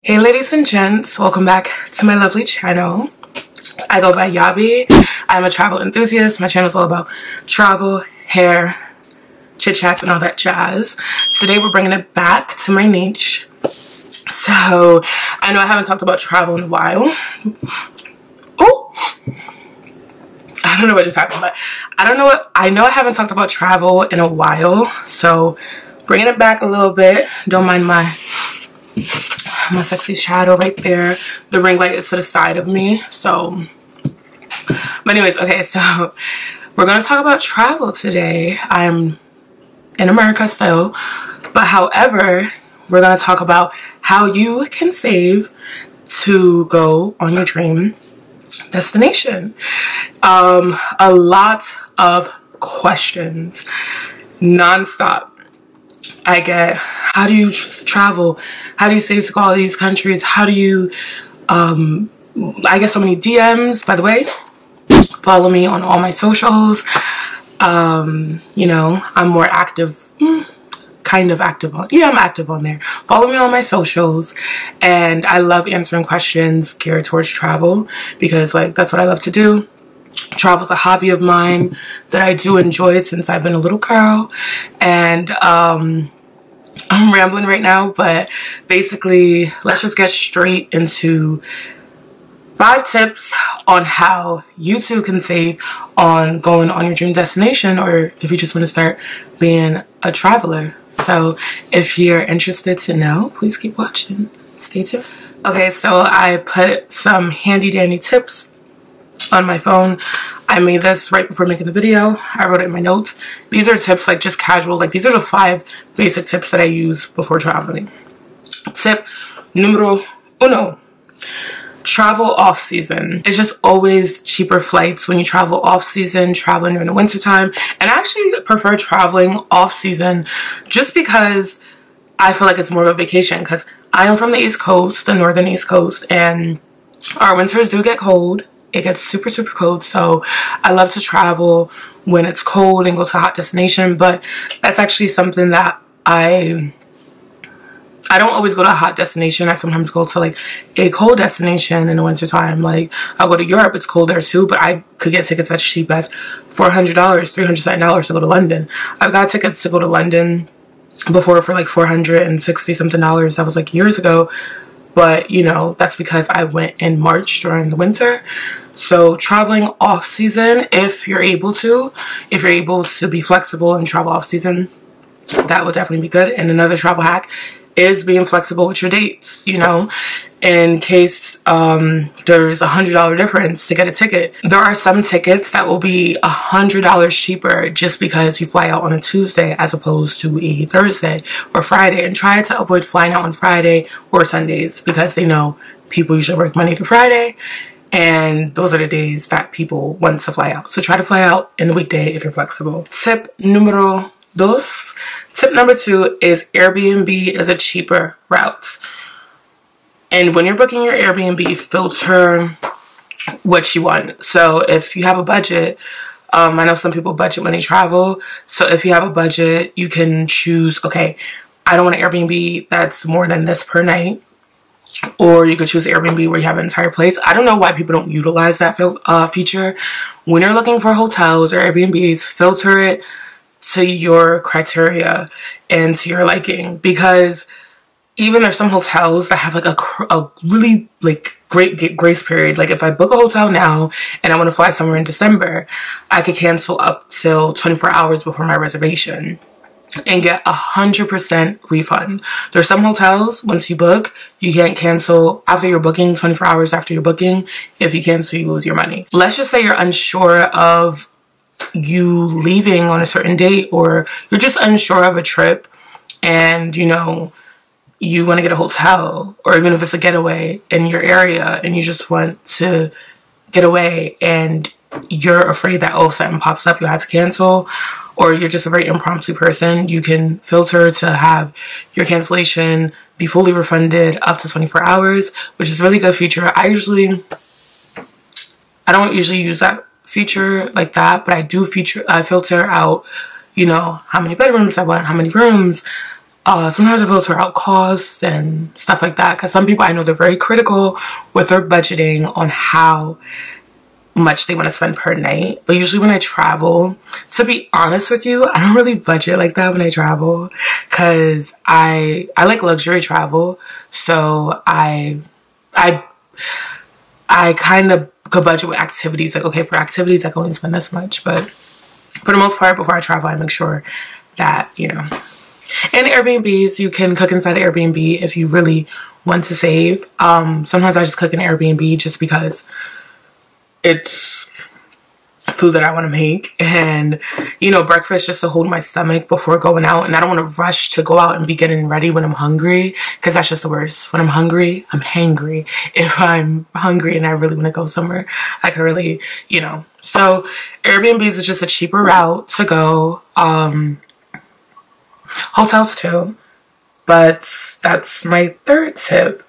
Hey ladies and gents, welcome back to my lovely channel. I go by Yabi. I'm a travel enthusiast. My channel is all about travel, hair, chit chats, and all that jazz. Today we're bringing it back to my niche. So I know I haven't talked about travel in a while. Oh, I don't know what just happened, but I know I haven't talked about travel in a while. So bringing it back a little bit. Don't mind my sexy shadow right there. The ring light is to the side of me. So, but anyways, okay, so we're gonna talk about travel today. I'm in America still, but however, we're gonna talk about how you can save to go on your dream destination. A lot of questions non-stop. I get, how do you travel? How do you save to go all these countries? How do you, I get so many DMs. By the way, follow me on all my socials. You know, I'm more active, kind of active on, yeah, I'm active on there. Follow me on my socials, and I love answering questions geared towards travel because like, that's what I love to do. Travel is a hobby of mine that I do enjoy since I've been a little girl, and I'm rambling right now, but basically let's just get straight into 5 tips on how you too can save on going on your dream destination, or if you just want to start being a traveler. So if you're interested to know, please keep watching. Stay tuned. Okay, so I put some handy dandy tips on my phone. I made this right before making the video. I wrote it in my notes. These are tips, like just casual, like these are the 5 basic tips that I use before traveling. Tip numero uno: travel off season. It's just always cheaper flights when you travel off season, traveling during the winter time. And I actually prefer traveling off season just because I feel like it's more of a vacation, because I am from the East Coast, the northern East Coast, and our winters do get cold. It gets super, super cold. So I love to travel when it's cold and go to a hot destination. But that's actually something that I don't always go to a hot destination. I sometimes go to like a cold destination in the winter time. Like I'll go to Europe. It's cold there too, but I could get tickets as cheap as $400, $300 to go to London. I've got tickets to go to London before for like $460 something. That was like years ago. But you know, that's because I went in March during the winter. So traveling off season, if you're able to be flexible and travel off season, that would definitely be good. And another travel hack is being flexible with your dates, you know, in case there's $100 difference to get a ticket. There are some tickets that will be $100 cheaper just because you fly out on a Tuesday as opposed to a Thursday or Friday. And try to avoid flying out on Friday or Sundays because they know people usually work Monday to Friday, and those are the days that people want to fly out. So try to fly out in the weekday if you're flexible. Tip numero dos. Tip number 2 is Airbnb is a cheaper route. And when you're booking your Airbnb, filter what you want. So if you have a budget, I know some people budget when they travel. So if you have a budget, you can choose, okay, I don't want an Airbnb that's more than this per night. Or you could choose Airbnb where you have an entire place. I don't know why people don't utilize that feature. When you're looking for hotels or Airbnbs, filter it to your criteria and to your liking, because even there's some hotels that have like a really like great grace period. Like if I book a hotel now and I want to fly somewhere in December, I could cancel up till 24 hours before my reservation and get 100% refund. There's some hotels, once you book, you can't cancel after your booking, 24 hours after your booking. If you cancel, you lose your money. Let's just say you're unsure of you leaving on a certain date, or you're just unsure of a trip and you know you want to get a hotel, or even if it's a getaway in your area and you just want to get away and you're afraid that, oh, something pops up, you'll have to cancel, or you're just a very impromptu person, you can filter to have your cancellation be fully refunded up to 24 hours, which is a really good feature. I don't usually use that feature like that, but I do filter out, you know, how many bedrooms I want, how many rooms, Sometimes I filter out costs and stuff like that, because some people I know they're very critical with their budgeting on how much they want to spend per night. But usually when I travel, to be honest with you, I don't really budget like that when I travel, because I like luxury travel. So I kind of could budget with activities. Like, okay, for activities I can only spend this much, but for the most part before I travel I make sure that, you know. And Airbnbs, you can cook inside the Airbnb if you really want to save. Sometimes I just cook in Airbnb just because it's food that I want to make, and you know, breakfast just to hold my stomach before going out. And I don't want to rush to go out and be getting ready when I'm hungry, because that's just the worst. When I'm hungry, I'm hangry. If I'm hungry and I really want to go somewhere, I can really, you know. So Airbnbs is just a cheaper route to go. Hotels too, but that's my third tip.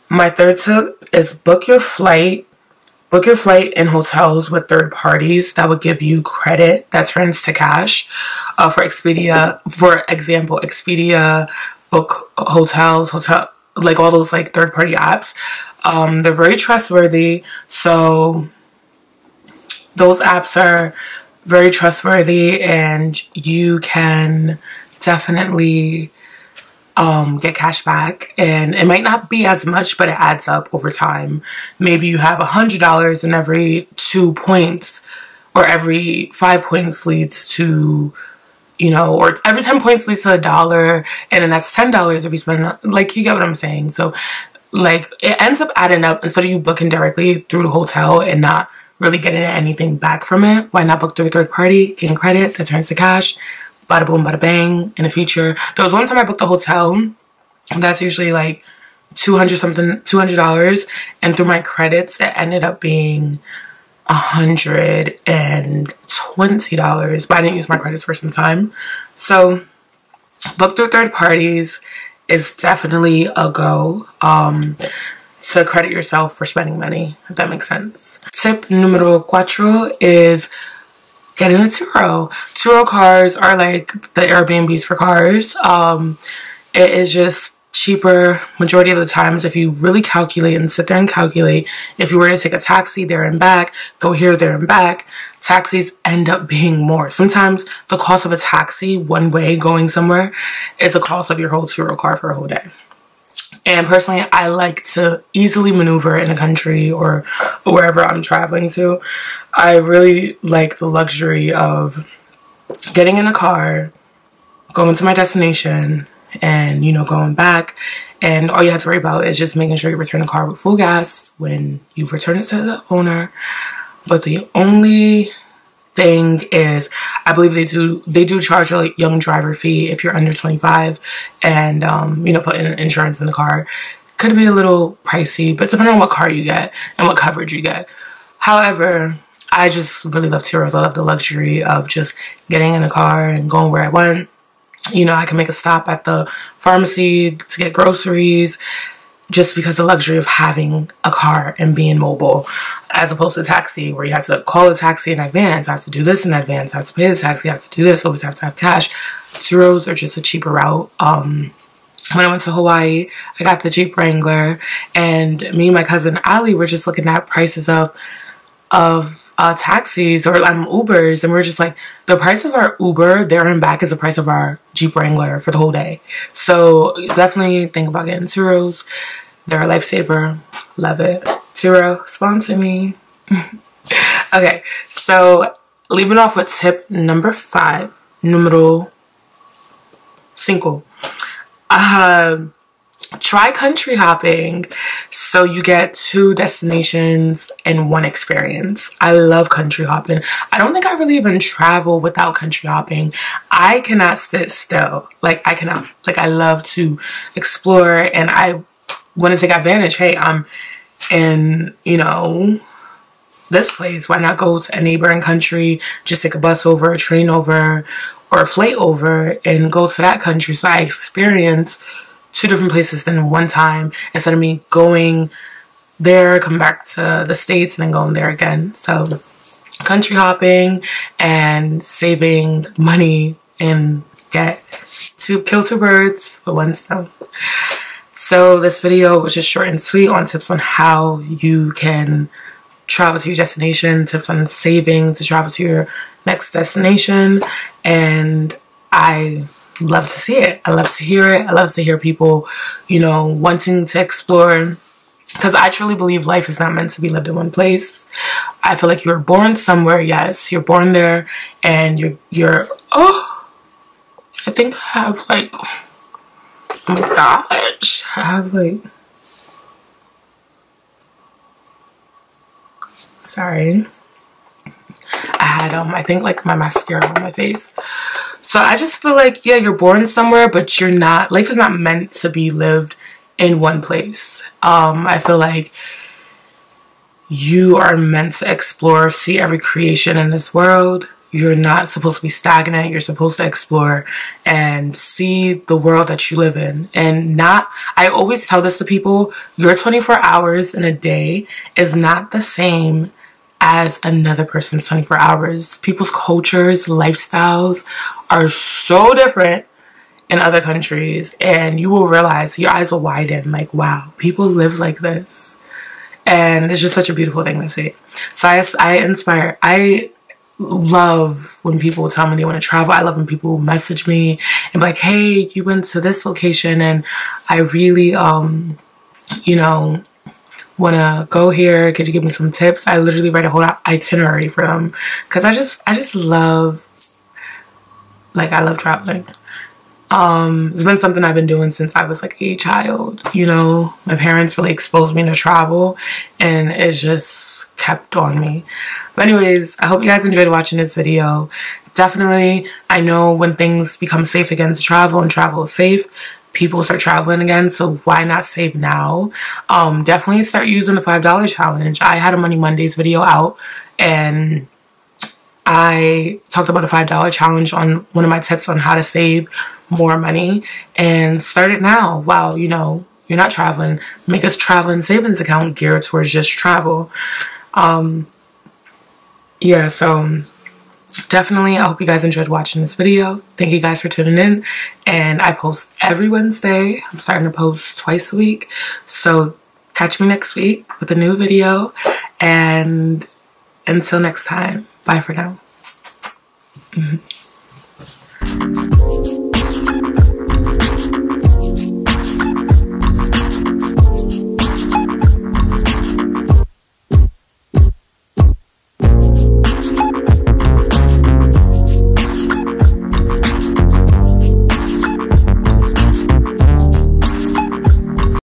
My third tip is book your flight in hotels with third parties that would give you credit that turns to cash. For Expedia, for example, Expedia, Book Hotels, like all those like third party apps. They're very trustworthy. So those apps are very trustworthy, and you can definitely get cash back, and it might not be as much, but it adds up over time. Maybe you have $100 and every 2 points or every 5 points leads to, you know, or every 10 points leads to $1, and then that's $10 if you spend, like, you get what I'm saying. So like it ends up adding up. Instead of you booking directly through the hotel and not really getting anything back from it, why not book through a third party, getting credit that turns to cash? Bada boom, bada bang. In the future, there was one time I booked a hotel that's usually like $200, and through my credits it ended up being $120, but I didn't use my credits for some time. So book through third parties is definitely a go to credit yourself for spending money, if that makes sense. Tip numero cuatro is getting a Turo. Turo cars are like the Airbnbs for cars. It is just cheaper majority of the times if you really calculate and sit there and calculate. If you were to take a taxi there and back, go here, there and back, taxis end up being more. Sometimes the cost of a taxi one way going somewhere is the cost of your whole Turo car for a whole day. And personally, I like to easily maneuver in a country or wherever I'm traveling to. I really like the luxury of getting in a car, going to my destination, and, you know, going back. And all you have to worry about is just making sure you return the car with full gas when you return it to the owner. But the only thing is, I believe they do charge a young driver fee if you're under 25, and you know, putting insurance in the car could be a little pricey, but depending on what car you get and what coverage you get. However, I just really love Turos. I love the luxury of just getting in the car and going where I want. You know, I can make a stop at the pharmacy to get groceries, just because the luxury of having a car and being mobile, as opposed to a taxi where you have to call a taxi in advance, I have to do this in advance, I have to pay the taxi, I have to do this, always have to have cash. Turos are just a cheaper route. When I went to Hawaii, I got the Jeep Wrangler, and me and my cousin Ali were just looking at prices of taxis or Ubers, and we're just like, the price of our Uber there and back is the price of our Jeep Wrangler for the whole day. So definitely think about getting Turos. They're a lifesaver. Love it. Turo, sponsor me. Okay, so leaving off with tip number 5, numero 5. Try country hopping so you get 2 destinations in 1 experience. I love country hopping. I don't think I really even travel without country hopping. I cannot sit still. Like, I cannot. Like, I love to explore, and I want to take advantage. Hey, I'm in, you know, this place. Why not go to a neighboring country, just take a bus over, a train over, or a flight over, and go to that country so I experience 2 different places in one time, instead of me going there, come back to the States, and then going there again. So country hopping and saving money and get to kill two birds with one stone. So this video was just short and sweet on tips on how you can travel to your destination, tips on saving to travel to your next destination, and I love to see it. I love to hear it. I love to hear people, you know, wanting to explore, because I truly believe life is not meant to be lived in one place. I feel like you're born somewhere. Yes, you're born there, and you're oh, I think I have like, oh my gosh, I have like, sorry, I had I think like my mascara on my face. So I just feel like, yeah, you're born somewhere, but you're not, life is not meant to be lived in one place. I feel like you are meant to explore, see every creation in this world. You're not supposed to be stagnant. You're supposed to explore and see the world that you live in. And not, I always tell this to people, your 24 hours in a day is not the same as another person's 24 hours. People's cultures, lifestyles are so different in other countries, and you will realize, your eyes will widen, like, wow, people live like this. And it's just such a beautiful thing to see. So I love when people tell me they want to travel. I love when people message me and be like, hey, you went to this location and I really you know, want to go here, could you give me some tips? I literally write a whole itinerary for them, because I just love, like, I love traveling. It's been something I've been doing since I was like a child. You know, my parents really exposed me to travel, and it just kept on me. But anyways, I hope you guys enjoyed watching this video. Definitely, I know when things become safe again to travel, and travel is safe, people start traveling again, so why not save now? Definitely start using the $5 challenge. I had a Money Mondays video out, and I talked about a $5 challenge on one of my tips on how to save more money, and start it now while, you know, you're not traveling. Make a traveling savings account geared towards just travel. Yeah, so definitely, I hope you guys enjoyed watching this video. Thank you guys for tuning in, and I post every Wednesday. I'm starting to post twice a week, so catch me next week with a new video, and until next time, bye for now.